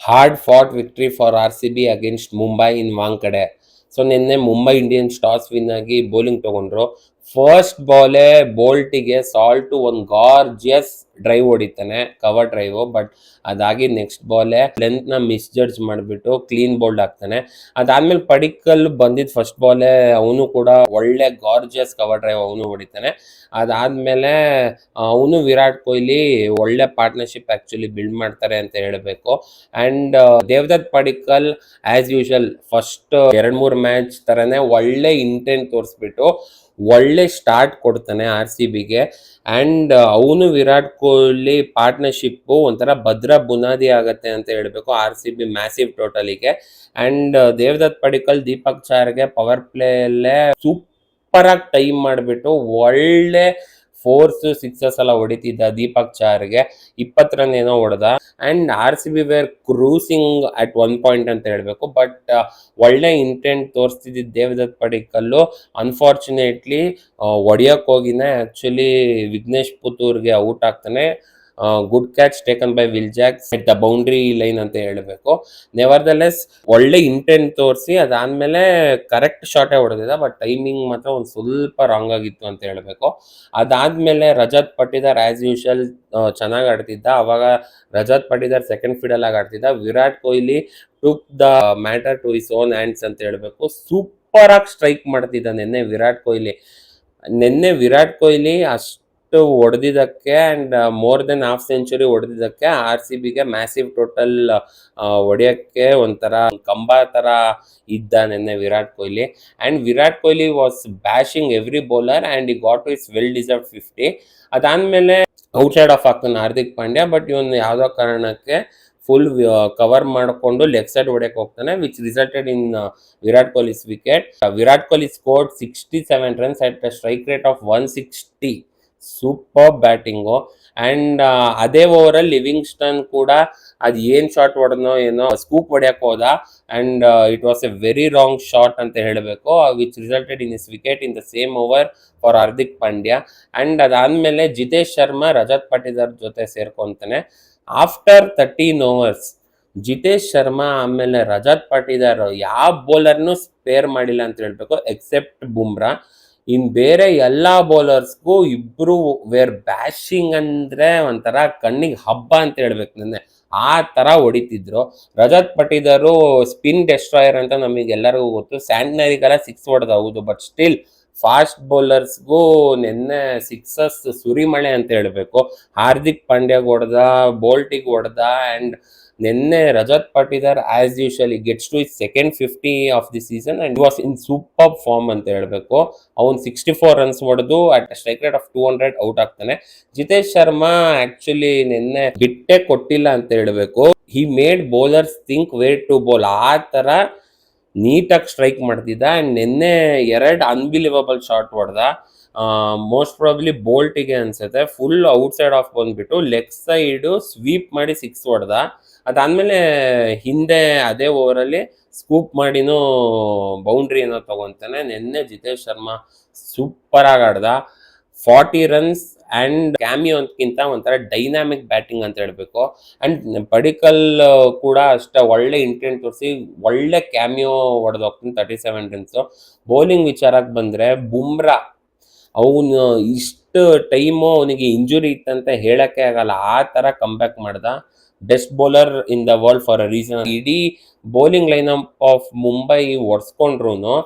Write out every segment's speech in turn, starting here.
Hard fought victory for RCB against Mumbai in Wankhede. So ನಿನ್ನೆ Mumbai Indians toss win ಆಗಿ bowling ತಗೊಂಡ್ರು. First ಬಾಲೇ ಬೋಲ್ಟಿಗೆ ಸಾಲ್ಟು ಒಂದು ಗಾರ್ಜಿಯಸ್ ಡ್ರೈವ್ ಹೊಡಿತಾನೆ, ಕವರ್ ಡ್ರೈವ್. ಬಟ್ ಅದಾಗಿ ನೆಕ್ಸ್ಟ್ ಬಾಲೇ ಲೆಂತ್ ನ ಮಿಸ್ಜಡ್ಜ್ ಮಾಡಿಬಿಟ್ಟು ಕ್ಲೀನ್ ಬೋಲ್ಡ್ ಆಗ್ತಾನೆ. ಅದಾದ್ಮೇಲೆ ಪಡಿಕ್ಕಲ್ ಬಂದಿದ್ ಫಸ್ಟ್ ಬಾಲೇ ಅವನು ಕೂಡ ಒಳ್ಳೆ ಗಾರ್ಜಿಯಸ್ ಕವರ್ ಡ್ರೈವ್ ಅವನು ಹೊಡಿತಾನೆ. ಅದಾದ್ಮೇಲೆ ಅವನು ವಿರಾಟ್ ಕೊಹ್ಲಿ ಒಳ್ಳೆ ಪಾರ್ಟ್ನರ್ಶಿಪ್ ಆಕ್ಚುಲಿ ಬಿಲ್ಡ್ ಮಾಡ್ತಾರೆ ಅಂತ ಹೇಳಬೇಕು. And Devdutt Padikkal as usual first 2-3 match ತರನೇ ಒಳ್ಳೆ ಇಂಟೆಂಟ್ ತೋರಿಸ್ಬಿಟ್ಟು ಒಳ್ಳೆ ಸ್ಟಾರ್ಟ್ ಕೊಡ್ತಾನೆ RCBಗೆ. ಅಂಡ್ ಅವನು ವಿರಾಟ್ ಕೊಹ್ಲಿ ಪಾರ್ಟ್ನರ್ಶಿಪ್ ಒಂಥರ ಭದ್ರ ಬುನಾದಿ ಆಗತ್ತೆ ಅಂತ ಹೇಳ್ಬೇಕು RCB ಮ್ಯಾಸಿವ್ ಟೋಟಲಿಗೆ. ಅಂಡ್ ದೇವದತ್ ಪಡಿಕ್ಕಲ್ ದೀಪಕ್ ಚಾರ್ಗೆ ಪವರ್ ಪ್ಲೇ ಅಲ್ಲೇ ಸೂಪರ್ ಆಗಿ ಟೈಮ್ ಮಾಡಿಬಿಟ್ಟು ಒಳ್ಳೆ ಫೋರ್ಸ್ ಸಿಕ್ಸಸ್ ಎಲ್ಲ ಹೊಡಿತಿದ್ದ ದೀಪಕ್ ಚಾರ್ಗೆ 20 ರನ್ ಏನೋ ಹೊಡೆದ. And RCB were cruising at one point ಅಂತ ಹೇಳ್ಬೇಕು. ಬಟ್ ಒಳ್ಳೆ ಇಂಟೆಂಟ್ ತೋರಿಸ್ತಿದ್ದ ದೇವದತ್ ಪಡಿಕ್ಕಲ್ಲು ಅನ್ಫಾರ್ಚುನೇಟ್ಲಿ ಹೊಡಿಯಕ್ ಹೋಗಿನೇ ಆಕ್ಚುಲಿ ವಿಘ್ನೇಶ್ ಪುತ್ತೂರ್ಗೆ ಔಟ್ ಆಗ್ತಾನೆ. Good catch taken by Will Jacks at the boundary line ಅಂತ ಹೇಳಬೇಕು. ನೆವರ್ದಲೆಸ್ ಒಳ್ಳೆ ಇಂಟೆಂಟ್ ತೋರಿಸಿ ಅದಾದ್ಮೇಲೆ ಕರೆಕ್ಟ್ ಶಾಟೇ ಹೊಡೆದಿದ್ದ. ಬಟ್ ಟೈಮಿಂಗ್ ಮಾತ್ರ ಒಂದು ಸ್ವಲ್ಪ ರಾಂಗ್ ಆಗಿತ್ತು ಅಂತ ಹೇಳಬೇಕು. ಅದಾದ್ಮೇಲೆ ರಜತ್ ಪಟ್ಟಿದಾರ್ ಆಸ್ ಯೂಶಲ್ ಚೆನ್ನಾಗಿ ಆಡ್ತಿದ್ದ. ಅವಾಗ ರಜತ್ ಪಟ್ಟಿದಾರ್ ಸೆಕೆಂಡ್ ಫೀಡಲ್ ಆಗಿ ಆಡ್ತಿದ್ದ. Virat Kohli took the matter to his own hands ಅಂತ ಹೇಳಬೇಕು. ಸೂಪರ್ ಆಗಿ ಸ್ಟ್ರೈಕ್ ಮಾಡ್ತಿದ್ದ ನಿನ್ನೆ ವಿರಾಟ್ ಕೊಹ್ಲಿ ಅಷ್ಟು ಹೊಡೆದಿದ್ದಕ್ಕೆ and more than half century ಹೊಡೆದಿದ್ದಕ್ಕೆ RCBಗೆ ಮ್ಯಾಸಿವ್ ಟೋಟಲ್ ಹೊಡೆಯಕ್ಕೆ ಒಂಥರ ಕಂಬ ತರ ಇದ್ದ ನಿನ್ನೆ Virat Kohli. And Virat Kohli was bashing every bowler and he got to his well deserve 50. ಅದಾದ್ಮೇಲೆ ಔಟ್ಸೈಡ್ ಆಫ್ ಆಗ್ತಾನೆ ಹಾರ್ದಿಕ್ ಪಾಂಡ್ಯ. ಬಟ್ ಇವನು ಯಾವುದೋ ಕಾರಣಕ್ಕೆ ಫುಲ್ ಕವರ್ ಮಾಡಿಕೊಂಡು ಲೆಗ್ ಸೈಡ್ ಹೊಡೆಯಕ್ಕೆ ಹೋಗ್ತಾನೆ, which resulted in Virat Kohli's wicket. Virat Kohli scored 67 runs at strike rate of 160. Super batting. And ಅದೇ ಓವರಲ್ಲಿ ಲಿವಿಂಗ್ಸ್ಟನ್ ಕೂಡ ಅದು ಏನ್ ಶಾಟ್ ಹೊಡೆದ್ನೋ ಏನೋ ಸ್ಕೂಪ್ ಹೊಡೆಯಕ್ಕೆ ಹೋದ. And it was A very wrong shot ಅಂತ ಹೇಳಬೇಕು, which resulted in is wicket in the same over for Hardik Pandya. And ಅದಾದ್ಮೇಲೆ ಜಿತೇಶ್ ಶರ್ಮಾ ರಜತ್ ಪಟ್ಟಿದಾರ್ ಜೊತೆ ಸೇರ್ಕೊಂತಾನೆ. ಆಫ್ಟರ್ 13 overs ಜಿತೇಶ್ ಶರ್ಮಾ ಆಮೇಲೆ ರಜತ್ ಪಟ್ಟಿದಾರ್ ಯಾವ ಬೌಲರ್ನು ಸ್ಪೇರ್ ಮಾಡಿಲ್ಲ ಅಂತ ಹೇಳ್ಬೇಕು ಎಕ್ಸೆಪ್ಟ್ ಬುಮ್ರಾ. ಇನ್ ಬೇರೆ ಎಲ್ಲಾ ಬೌಲರ್ಸ್ಗೂ ಇಬ್ರು ವೇರ್ ಬ್ಯಾಶಿಂಗ್ ಅಂದ್ರೆ ಒಂಥರ ಕಣ್ಣಿಗೆ ಹಬ್ಬ ಅಂತ ಹೇಳ್ಬೇಕು. ನೆನ್ನೆ ಆ ತರ ಹೊಡಿತಿದ್ರು. ರಜತ್ ಪಟ್ಟಿದಾರು ಸ್ಪಿನ್ ಡೆಸ್ಟ್ರಾಯರ್ ಅಂತ ನಮಗೆಲ್ಲರಿಗೂ ಗೊತ್ತು. ಸ್ಯಾಂಟ್ನರಿಗೆಲ್ಲ 6 ಹೊಡೆದ ಹೌದು, ಬಟ್ ಸ್ಟಿಲ್ ಫಾಸ್ಟ್ ಬೌಲರ್ಸ್ಗೂ ನಿನ್ನೆ ಸಿಕ್ಸಸ್ ಸುರಿಮಳೆ ಅಂತ ಹೇಳ್ಬೇಕು. ಹಾರ್ದಿಕ್ ಪಾಂಡ್ಯಾಗ್ ಹೊಡೆದ, ಬೋಲ್ಟಿಗೆ ಹೊಡೆದ. ಅಂಡ್ ನಿನ್ನೆ Rajat Patidar as usual gets to his second 50 of the season and was in super form ಅಂತ ಹೇಳ್ಬೇಕು. ಅವ್ನು 64 ರನ್ಸ್ ಹೊಡೆದು at strike rate of 200 out ಆಗ್ತಾನೆ. ಜಿತೇಶ್ ಶರ್ಮಾ ಆಕ್ಚುಲಿ ನಿನ್ನೆ ಬಿಟ್ಟೆ ಕೊಟ್ಟಿಲ್ಲ ಅಂತ ಹೇಳ್ಬೇಕು. He made bowlers think where to bowl. ಆ ತರ ನೀಟಾಗಿ ಸ್ಟ್ರೈಕ್ ಮಾಡ್ತಿದ್ದ. ಅಂಡ್ ನಿನ್ನೆ 2 ಅನ್ಬಿಲಿವಬಲ್ ಶಾಟ್ ಹೊಡೆದ. ಮೋಸ್ಟ್ ಪ್ರಾಬ್ಲಿ ಬೋಲ್ಟಿಗೆ ಅನ್ಸುತ್ತೆ. ಫುಲ್ ಔಟ್ಸೈಡ್ ಆಫ್ ಬಂದ್ಬಿಟ್ಟು ಲೆಗ್ ಸೈಡ್ ಸ್ವೀಪ್ ಮಾಡಿ 6 ಹೊಡೆದ. ಅದಾದ್ಮೇಲೆ ಹಿಂದೆ ಅದೇ ಓವರಲ್ಲಿ ಸ್ಕೂಪ್ ಮಾಡಿನೂ ಬೌಂಡ್ರಿ ಏನೋ ತಗೊಂತಾನೆ. ನಿನ್ನೆ ಜಿತೇಶ್ ಶರ್ಮಾ ಸೂಪರ್ ಆಗಿ ಆಡ್ದ. 40 ರನ್ಸ್ ಅಂಡ್ ಕ್ಯಾಮಿಯೋ ಅಂತಕ್ಕಿಂತ ಒಂಥರ ಡೈನಾಮಿಕ್ ಬ್ಯಾಟಿಂಗ್ ಅಂತ ಹೇಳ್ಬೇಕು. ಅಂಡ್ ಪಡಿಕ್ಕಲ್ ಕೂಡ ಅಷ್ಟೇ ಒಳ್ಳೆ ಇಂಟೆಂಟ್ ತೋರಿಸಿ ಒಳ್ಳೆ ಕ್ಯಾಮಿಯೋ ಹೊಡೆದು ಹೋಗ್ತಾನೆ 37 ರನ್ಸ್. ಬೌಲಿಂಗ್ ವಿಚಾರಕ್ಕೆ ಬಂದ್ರೆ ಬುಮ್ರಾ ಅವನು ಇಷ್ಟು ಟೈಮು ಅವನಿಗೆ ಇಂಜುರಿ ಇತ್ತಂತ ಹೇಳಕ್ಕೆ ಆಗಲ್ಲ, ಆ ತರ ಕಂಬ್ಯಾಕ್ ಮಾಡ್ದ. Best bowler in the world for a reason. ಇಡೀ bowling line up of Mumbai ಹೊಡ್ಸ್ಕೊಂಡ್ರು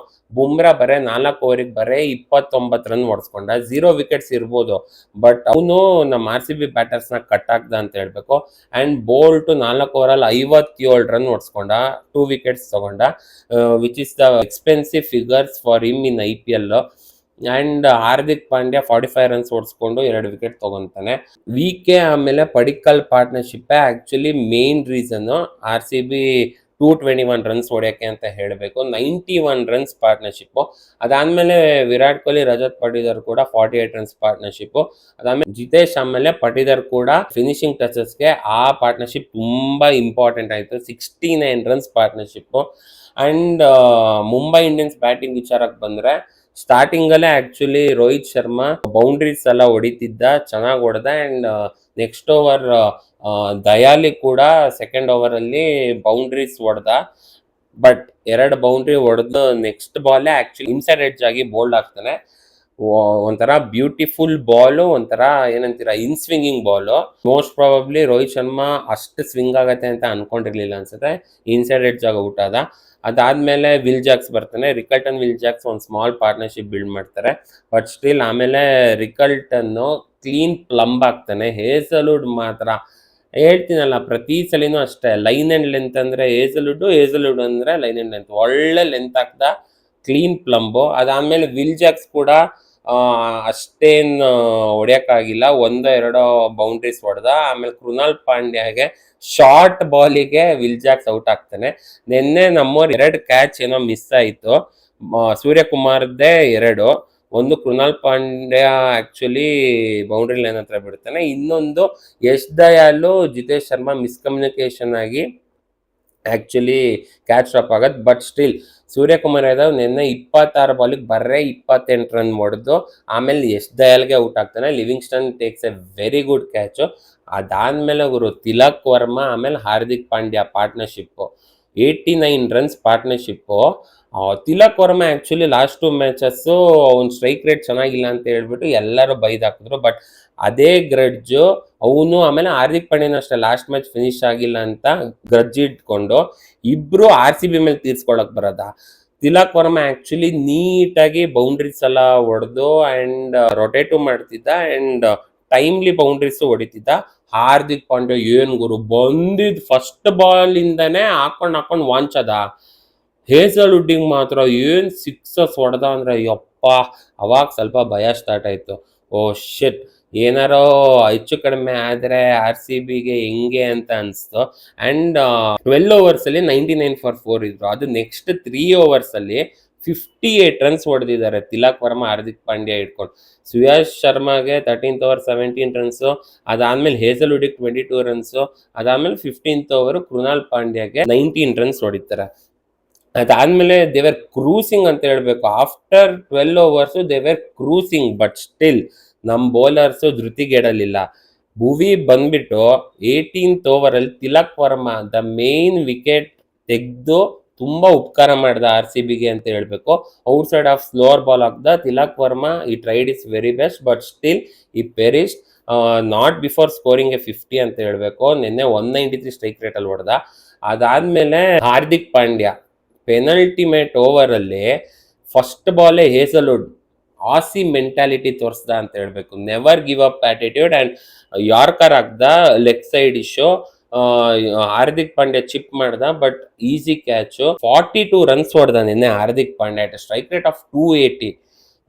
ಬುಮ್ರಾ ಬರೇ 4 ಓವರಿಗೆ ಬರೇ 29 ರನ್ ಹೊಡ್ಸ್ಕೊಂಡ. 0 ವಿಕೆಟ್ಸ್ ಇರ್ಬೋದು, ಬಟ್ ಅವನು ನಮ್ಮ RCB ಬ್ಯಾಟರ್ಸ್ ನ ಕಟ್ ಆಗ್ದ ಅಂತ ಹೇಳ್ಬೇಕು. ಅಂಡ್ ಬೋಲ್ಟ್ 4 ಓವರಲ್ಲಿ 57 ರನ್ ಹೊಡ್ಸ್ಕೊಂಡ, 2 ವಿಕೆಟ್ಸ್ ತಗೊಂಡ, which is the expensive figures for him in IPL. And Hardik Pandya 45 runs ಹೊಡ್ಸ್ಕೊಂಡು 2 ವಿಕೆಟ್ ತಗೊಂತಾನೆ. ವಿಕೆ ಆಮೇಲೆ Padikkal partnership actually main reason RCB 221 runs ಹೊಡೆಯಕ್ಕೆ ಅಂತ ಹೇಳಬೇಕು. 91 ರನ್ಸ್ ಪಾರ್ಟ್ನರ್ಶಿಪ್. ಅದಾದ್ಮೇಲೆ ವಿರಾಟ್ ಕೊಹ್ಲಿ ರಜತ್ ಪಟ್ಟಿದಾರ್ ಕೂಡ 48 ರನ್ಸ್ ಪಾರ್ಟ್ನರ್ಶಿಪ್. ಅದಾದ್ಮೇಲೆ ಜಿತೇಶ್ ಆಮೇಲೆ ಪಟ್ಟಿದಾರ್ ಕೂಡ ಫಿನಿಶಿಂಗ್ ಟಚಸ್ಗೆ ಆ ಪಾರ್ಟ್ನರ್ಶಿಪ್ ತುಂಬಾ ಇಂಪಾರ್ಟೆಂಟ್ ಆಯ್ತು. 69 runs partnership. And Mumbai Indians batting ವಿಚಾರಕ್ಕೆ ಬಂದ್ರೆ ಸ್ಟಾರ್ಟಿಂಗ್ ಅಲ್ಲೇ ಆಕ್ಚುಲಿ ರೋಹಿತ್ ಶರ್ಮಾ ಬೌಂಡ್ರೀಸ್ ಎಲ್ಲ ಹೊಡಿತಿದ್ದ, ಚೆನ್ನಾಗಿ ಹೊಡೆದ. ಅಂಡ್ ನೆಕ್ಸ್ಟ್ ಓವರ್ ದಯಾಲಿ ಕೂಡ ಸೆಕೆಂಡ್ ಓವರಲ್ಲಿ ಬೌಂಡ್ರೀಸ್ ಹೊಡೆದ. ಬಟ್ 2 ಬೌಂಡ್ರಿ ಹೊಡೆದು ನೆಕ್ಸ್ಟ್ ಬಾಲೇ ಆಕ್ಚುಲಿ ಇನ್ಸೈಡ್ ಎಡ್ಜ್ ಆಗಿ ಬೋಲ್ಡ್ ಆಗ್ತಾನೆ. ಒಂಥರ ಬ್ಯೂಟಿಫುಲ್ ಬಾಲು, ಒಂಥರ ಏನಂತೀರಾ in swinging ball. Most probably Rohit Sharma ಅಷ್ಟು ಸ್ವಿಂಗ್ ಆಗತ್ತೆ ಅಂತ ಅನ್ಕೊಂಡಿರ್ಲಿಲ್ಲ ಅನ್ಸುತ್ತೆ. ಇನ್ಸೈಡ್ ಎಡ್ಜ್ ಆಗಿ ಔಟ್ ಆದ. ಅದಾದ್ಮೇಲೆ ವಿಲ್ ಜಾಕ್ಸ್ ಬರ್ತಾನೆ. ರಿಕಲ್ಟನ್ ವಿಲ್ ಜಾಕ್ಸ್ ಒಂದು ಸ್ಮಾಲ್ ಪಾರ್ಟ್ನರ್ಶಿಪ್ ಬಿಲ್ಡ್ ಮಾಡ್ತಾರೆ. ಬಟ್ ಸ್ಟಿಲ್ ಆಮೇಲೆ ರಿಕಲ್ಟನ್ ಕ್ಲೀನ್ ಪ್ಲಂಬ್ ಆಗ್ತಾನೆ. ಹೇಸಲ್ವುಡ್ ಮಾತ್ರ ಹೇಳ್ತೀನಲ್ಲ, ಪ್ರತಿ ಸಲಿನೂ ಅಷ್ಟೇ, ಲೈನ್ ಅಂಡ್ ಲೆಂತ್ ಅಂದ್ರೆ ಹೇಸಲ್ವುಡ್ ಅಂದ್ರೆ ಲೈನ್ ಅಂಡ್ ಲೆಂತ್, ಒಳ್ಳೆ ಲೆಂತ್ ಆಗ್ದ ಕ್ಲೀನ್ ಪ್ಲಂಬು. ಅದಾದ್ಮೇಲೆ ವಿಲ್ ಜಾಕ್ಸ್ ಕೂಡ ಅಷ್ಟೇನು ಹೊಡೆಯಕ್ಕಾಗಿಲ್ಲ, 1-2 ಬೌಂಡ್ರೀಸ್ ಹೊಡೆದ. ಆಮೇಲೆ ಕೃಣಾಲ್ ಪಾಂಡ್ಯಾಗೆ ಶಾರ್ಟ್ ಬಾಲಿಗೆ ವಿಲ್ ಜಾಕ್ಸ್ ಔಟ್ ಆಗ್ತಾನೆ. ನಿನ್ನೆ ನಮ್ಮವ್ರು 2 ಕ್ಯಾಚ್ ಏನೋ ಮಿಸ್ ಆಯಿತು. ಸೂರ್ಯಕುಮಾರ್ದೇ 2, ಒಂದು Krunal Pandya actually boundary line ಹತ್ರ ಬಿಡ್ತಾನೆ, ಇನ್ನೊಂದು ಯಶ್ ದಯಾಲು ಜಿತೇಶ್ ಶರ್ಮಾ ಮಿಸ್ಕಮ್ಯುನಿಕೇಶನ್ ಆಗಿ ಆಕ್ಚುಲಿ ಕ್ಯಾಚ್ ಡ್ರಾಪ್ ಆಗತ್ತೆ. ಬಟ್ ಸ್ಟಿಲ್ ಸೂರ್ಯಕುಮಾರ್ ಯಾದವ್ ನಿನ್ನೆ 26 ಬಾಲಿಗೆ ಬರೇ 28 ರನ್ ಹೊಡೆದು ಆಮೇಲೆ ಯಶ್ ದಯಾಲ್ಗೆ ಔಟ್ ಆಗ್ತಾನೆ. Livingstone takes a very good catch. ಅದಾದ್ಮೇಲೆ ಅವರು ತಿಲಕ್ ವರ್ಮಾ ಆಮೇಲೆ Hardik Pandya partnership 89 runs partnership. Tilak Varma actually last 2 matches ಅವ್ನ ಸ್ಟ್ರೈಕ್ ರೇಟ್ ಚೆನ್ನಾಗಿಲ್ಲ ಅಂತ ಹೇಳ್ಬಿಟ್ಟು ಎಲ್ಲರೂ ಬೈದಾಕಿದ್ರು. ಬಟ್ ಅದೇ ಗ್ರಡ್ಜು ಅವನು ಆಮೇಲೆ ಹಾರ್ದಿಕ್ ಪಾಂಡ್ಯನೂ ಅಷ್ಟೇ, ಲಾಸ್ಟ್ ಮ್ಯಾಚ್ ಫಿನಿಶ್ ಆಗಿಲ್ಲ ಅಂತ ಗ್ರಡ್ಜ್ ಇಟ್ಕೊಂಡು ಇಬ್ರು RCB ಮೇಲೆ ತೀರ್ಸ್ಕೊಳಕ್ ಬರೋದ. ತಿಲಕ್ ವರ್ಮಾ ಆಕ್ಚುಲಿ ನೀಟಾಗಿ ಬೌಂಡ್ರೀಸ್ ಎಲ್ಲ ಹೊಡೆದು ಅಂಡ್ ರೊಟೇಟು ಮಾಡ್ತಿದ್ದ ಅಂಡ್ ಟೈಮ್ಲಿ ಬೌಂಡ್ರೀಸ್ ಹೊಡಿತಿದ್ದ. ಹಾರ್ದಿಕ್ ಪಾಂಡ್ಯ ಏನ್ ಗುರು ಬಂದಿದ್ ಫಸ್ಟ್ ಬಾಲ್ ಇಂದಾನೆ ಹಾಕೊಂಡ್ ವಾಂಚದ. ಹೇಸಲ್ವುಡ್ಡಿಗೆ ಮಾತ್ರ ಏನ್ ಸಿಕ್ಸಸ್ ಹೊಡೆದ ಅಂದ್ರೆ ಯಪ್ಪ, ಅವಾಗ ಸ್ವಲ್ಪ ಭಯ ಸ್ಟಾರ್ಟ್ ಆಯ್ತು. ಓ ಶಿಟ್, ಏನಾರೋ ಹೆಚ್ಚು ಕಡಿಮೆ ಆದ್ರೆ RCBಗೆ ಹೆಂಗೆ ಅಂತ ಅನ್ಸ್ತು. ಅಂಡ್ 12 overs ಅಲ್ಲಿ 99 for 4 ಇದ್ರು. ಅದು ನೆಕ್ಸ್ಟ್ 3 overs ಅಲ್ಲಿ 58 ರನ್ಸ್ ಹೊಡೆದಿದ್ದಾರೆ ತಿಲಕ್ ವರ್ಮಾ ಹಾರ್ದಿಕ್ ಪಾಂಡ್ಯ ಇಟ್ಕೊಂಡು. ಸುಯಾಶ್ ಶರ್ಮಾಗೆ 13th over 17 ರನ್ಸು, ಅದಾದ್ಮೇಲೆ ಹೇಸಲ್ವುಡ್ಗೆ 22 ರನ್ಸು, ಅದಾದ್ಮೇಲೆ 15th over ಕೃಣಾಲ್ ಪಾಂಡ್ಯಗೆ 19 ರನ್ಸ್ ಹೊಡಿತಾರೆ. ಅದಾದ್ಮೇಲೆ ದೇವರ್ ಕ್ರೂಸಿಂಗ್ ಅಂತ ಹೇಳ್ಬೇಕು. After 12 overs they were cruising. But still ನಮ್ಮ ಬೌಲರ್ಸು ಧೃತಿಗೆಡಲಿಲ್ಲ. ಭುವಿ ಬಂದ್ಬಿಟ್ಟು 18th over ಅಲ್ಲಿ Tilak Varma the main wicket ತೆಗೆದು ತುಂಬಾ ಉಪಕಾರ ಮಾಡ್ದ RCBಗೆ ಅಂತ ಹೇಳ್ಬೇಕು. Outside off slower ball ಆಗ್ದ Tilak Varma he tried his very best. But still he persist not before scoring a 50 ಅಂತ ಹೇಳ್ಬೇಕು. ನಿನ್ನೆ 193 ಸ್ಟ್ರೈಕ್ ರೇಟ್ ಅಲ್ಲಿ ಹೊಡೆದ. ಅದಾದ್ಮೇಲೆ ಹಾರ್ದಿಕ್ ಪಾಂಡ್ಯ ಪೆನಲ್ಟಿಮೇಟ್ ಓವರ್ ಅಲ್ಲಿ ಫಸ್ಟ್ ಬಾಲೇ ಹೇಸಲ್ವುಡ್ ಆಸಿ ಮೆಂಟಾಲಿಟಿ ತೋರಿಸ್ದ ಅಂತ ಹೇಳ್ಬೇಕು. Never give up attitude and yorker ಆಗ್ದ leg side issue. Hardik Pandya chip ಮಾಡ್ದ ಬಟ್ ಈಸಿ ಕ್ಯಾಚು. 42 ರನ್ಸ್ ಹೊಡೆದ ನಿನ್ನೆ Hardik Pandya at strike rate of 280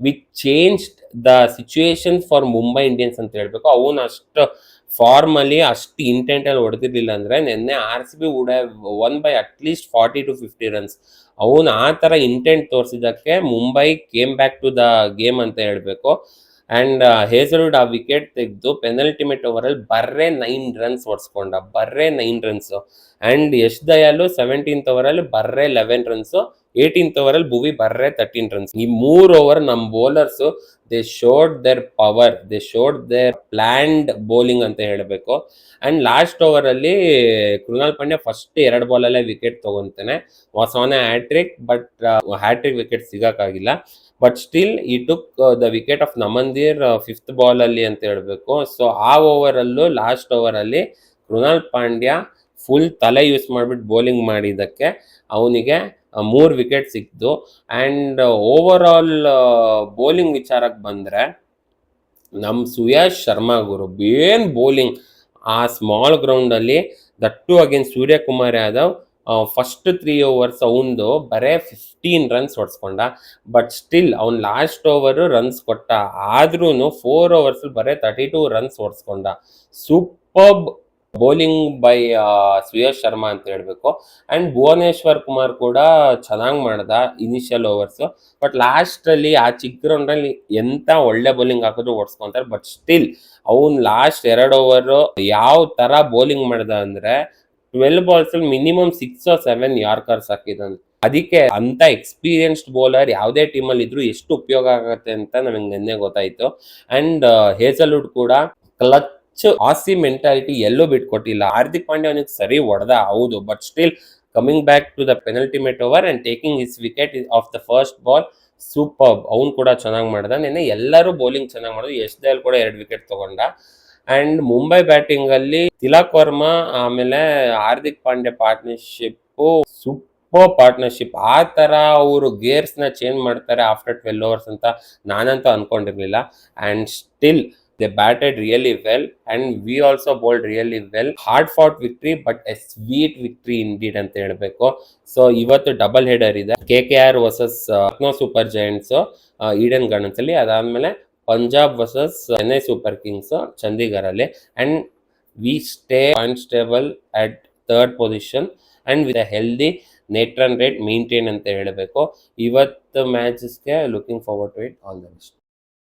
which changed the situation for Mumbai Indians ಅಂತ ಹೇಳ್ಬೇಕು. ಅವನು ಅಷ್ಟು ಫಾರ್ಮ್ ಅಲ್ಲಿ ಅಷ್ಟು ಇಂಟೆಂಟ್ ಅಲ್ಲಿ ಹೊಡೆದಿರ್ಲಿಲ್ಲ ಅಂದ್ರೆ ನಿನ್ನೆ RCB would have won by at least 40 to 50 runs. ಅವನು ಆ ತರ ಇಂಟೆಂಟ್ ತೋರಿಸಿದಕ್ಕೆ Mumbai came back to the game ಅಂತ ಹೇಳ್ಬೇಕು. ಅಂಡ್ ಹೇಸಲ್ವುಡ್ ಆ ವಿಕೆಟ್ ತೆಗೆದು ಪೆನಲ್ಟಿಮೇಟ್ ಓವರ್ ಅಲ್ಲಿ ಬರ್ರೆ 9 ರನ್ಸ್ ಹೊಡ್ಸ್ಕೊಂಡ, ಬರ್ರೆ 9 runs. And Yash Dayal 17th over ಅಲ್ಲಿ ಬರ್ರೆ 11 ರನ್ಸ್, 18th over ಅಲ್ಲಿ ಭುವಿ ಬರ್ರೆ 13 ರನ್ಸ್. ಈ 3 ಓವರ್ ನಮ್ಮ bowlers they showed there power, they showed there planned bowling ಅಂತ ಹೇಳಬೇಕು. ಅಂಡ್ ಲಾಸ್ಟ್ ಓವರ್ ಅಲ್ಲಿ Krunal Pandya first 2 ಬಾಲಲ್ಲೇ wicket ತಗೊಂತಾನೆ. Was on A hat trick, but hat trick wicket ಸಿಗಕ್ಕಾಗಿಲ್ಲ. But still ಈ took the wicket of ನಮಂದೀರ್ 5th ball ಅಲ್ಲಿ ಅಂತ ಹೇಳ್ಬೇಕು. So ಆ over ಅಲ್ಲೂ last over ಅಲ್ಲಿ ಕೃಣಾಲ್ ಪಾಂಡ್ಯ ಫುಲ್ ತಲೆ ಯೂಸ್ ಮಾಡ್ಬಿಟ್ಟು ಬೌಲಿಂಗ್ ಮಾಡಿದ್ದಕ್ಕೆ ಅವನಿಗೆ 3 ವಿಕೆಟ್ ಸಿಕ್ತು. ಅಂಡ್ ಓವರ್ ಆಲ್ ಬೌಲಿಂಗ್ ವಿಚಾರಕ್ಕೆ ಬಂದ್ರೆ ನಮ್ಮ ಸುಯಾಶ್ ಶರ್ಮಾ ಗುರು ಏನ್ ಬೌಲಿಂಗ್ ಆ ಸ್ಮಾಲ್ ಗ್ರೌಂಡ್ ಅಲ್ಲಿ, that again Suryakumar Yadav. First 3 overs ಅವನು ಬರೇ 15 ರನ್ಸ್ ಹೊಡ್ಸ್ಕೊಂಡ. ಬಟ್ ಸ್ಟಿಲ್ ಅವ್ನು ಲಾಸ್ಟ್ ಓವರ್ ರನ್ಸ್ ಕೊಟ್ಟ, ಆದ್ರೂ 4 overs ಬರೇ 32 ರನ್ಸ್ ಹೊಡ್ಸ್ಕೊಂಡ. Superb bowling by Suyash Sharma ಅಂತ ಹೇಳ್ಬೇಕು. ಅಂಡ್ ಭುವನೇಶ್ವರ್ ಕುಮಾರ್ ಕೂಡ ಚೆನ್ನಾಗಿ ಮಾಡ್ದ ಇನಿಷಿಯಲ್ ಓವರ್ಸ್. ಬಟ್ ಲಾಸ್ಟ್ ಅಲ್ಲಿ ಆ ಚಿಕ್ಕ ಗ್ರೌಂಡ್ ಅಲ್ಲಿ ಎಂತ ಒಳ್ಳೆ ಬೌಲಿಂಗ್ ಹಾಕಿದ್ರು ಓಡಿಸ್ಕೊಂತಾರೆ. ಬಟ್ ಸ್ಟಿಲ್ ಅವ್ನು ಲಾಸ್ಟ್ 2 ಓವರ್ ಯಾವ ತರ ಬೌಲಿಂಗ್ ಮಾಡ್ದ ಅಂದ್ರೆ 12 balls ಅಲ್ಲಿ ಮಿನಿಮಮ್ 6 or 7 ಯಾರ್ಕರ್ಸ್ ಹಾಕಿದಾನೆ. ಅದಕ್ಕೆ ಅಂತ ಎಕ್ಸ್ಪೀರಿಯನ್ಸ್ಡ್ ಬೌಲರ್ ಯಾವುದೇ ಟೀಮ್ ಅಲ್ಲಿ ಇದ್ರು ಎಷ್ಟು ಉಪಯೋಗ ಆಗತ್ತೆ ಅಂತ ನಮಗೆ ನಿನ್ನೆ ಗೊತ್ತಾಯ್ತು. ಅಂಡ್ ಹೇಸಲ್ವುಡ್ ಕೂಡ ಕ್ಲಚ್ ಆಸಿ ಮೆಂಟಾಲಿಟಿ ಎಲ್ಲೂ ಬಿಟ್ಕೊಟ್ಟಿಲ್ಲ. ಹಾರ್ದಿಕ್ ಪಾಂಡ್ಯ ಅವನಿಗೆ ಸರಿ ಹೊಡೆದ ಹೌದು, but still coming back to the penultimate over and taking his wicket off the first ball, super. ಅವ್ನು ಕೂಡ ಚೆನ್ನಾಗಿ ಮಾಡ್ದ. ನಿನ್ನೆ ಎಲ್ಲರೂ ಬೌಲಿಂಗ್ ಚೆನ್ನಾಗಿ ಮಾಡಿದ್ರು. ಯಶ್ ದಯಾಲ್ ಕೂಡ 2 ವಿಕೆಟ್ ತಗೊಂಡ. ಅಂಡ್ ಮುಂಬೈ ಬ್ಯಾಟಿಂಗ್ ಅಲ್ಲಿ ತಿಲಕ್ ವರ್ಮಾ ಆಮೇಲೆ Hardik Pandya partnership super partnership. ಆ ತರ ಅವರು ಗೇರ್ಸ್ ನ ಚೇಂಜ್ ಮಾಡ್ತಾರೆ ಆಫ್ಟರ್ 12 overs ಅಂತ ನಾನಂತೂ ಅನ್ಕೊಂಡಿರ್ಲಿಲ್ಲ. And still they batted really well and we also bowled really well. Hard fought victory but a sweet victory indeed ಅಂತ ಹೇಳ್ಬೇಕು. ಸೊ ಇವತ್ತು ಡಬಲ್ ಹೆಡರ್ ಇದೆ, KKR versus Lucknow Super Giants Eden Gardens ಅಲ್ಲಿ, ಅದಾದ್ಮೇಲೆ Punjab versus Chennai Super Kings Chandigarh ಅಲ್ಲಿ. And we stay unstable at third position and with a healthy net run rate maintain ಅಂತ ಹೇಳಬೇಕು. ಇವತ್ತು ಮ್ಯಾಚಸ್ಗೆ looking forward to it. All the best.